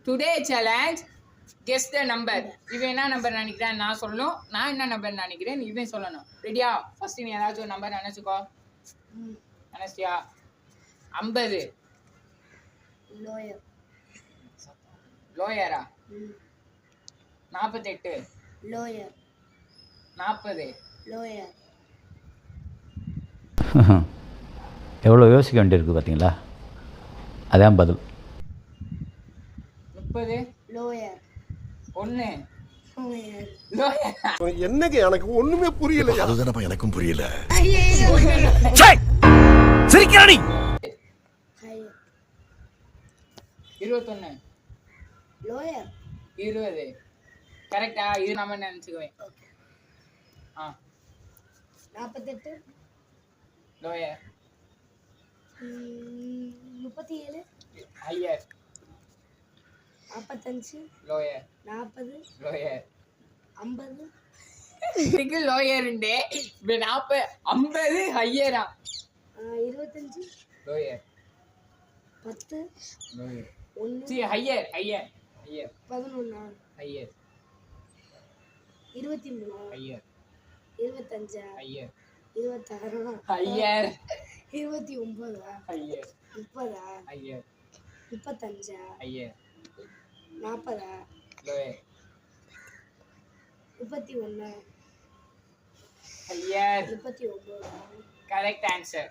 Today challenge guess the number. இவன் என்ன number நினைக்கிறேன் நான் சொல்லணும், நான் என்ன நம்பர் நினைக்கிறேன் இவன் சொல்லணும். ரெடியா? ஃபர்ஸ்ட் நீ ஏதாச்சும் ஒரு நம்பர் நினைச்சுக்கோ. நினைச்சியா? 50. லோயரா? 48. லோயர். 40. லோயர். எவ்வளோ யோசிக்க வேண்டியிருக்கு பார்த்தீங்களா? அதான் பதில். 30. லோயர். 1. லோயர். லோயர். என்னங்க எனக்கு ஒண்ணுமே புரியல. அதுதானப்பா எனக்கும் புரியல. சிரிக்கிறானி. 21. லோயர். 20. கரெக்டா? இது நம்ம நினைச்சுக்குவேன். 48. லோயர். 37. ஹையர். 45. லோயர். 40. லோயர். 50. இதுக்கு லோயர் உண்டு. 40 50 ஹையரா? 25. Lower. 10. Lower. 1. C higher higher higher 11. Higher 23. Higher 25. Higher 26. Higher 29. Higher 30. Higher 35. Higher 40. Lower 31. Higher. 39. Correct answer.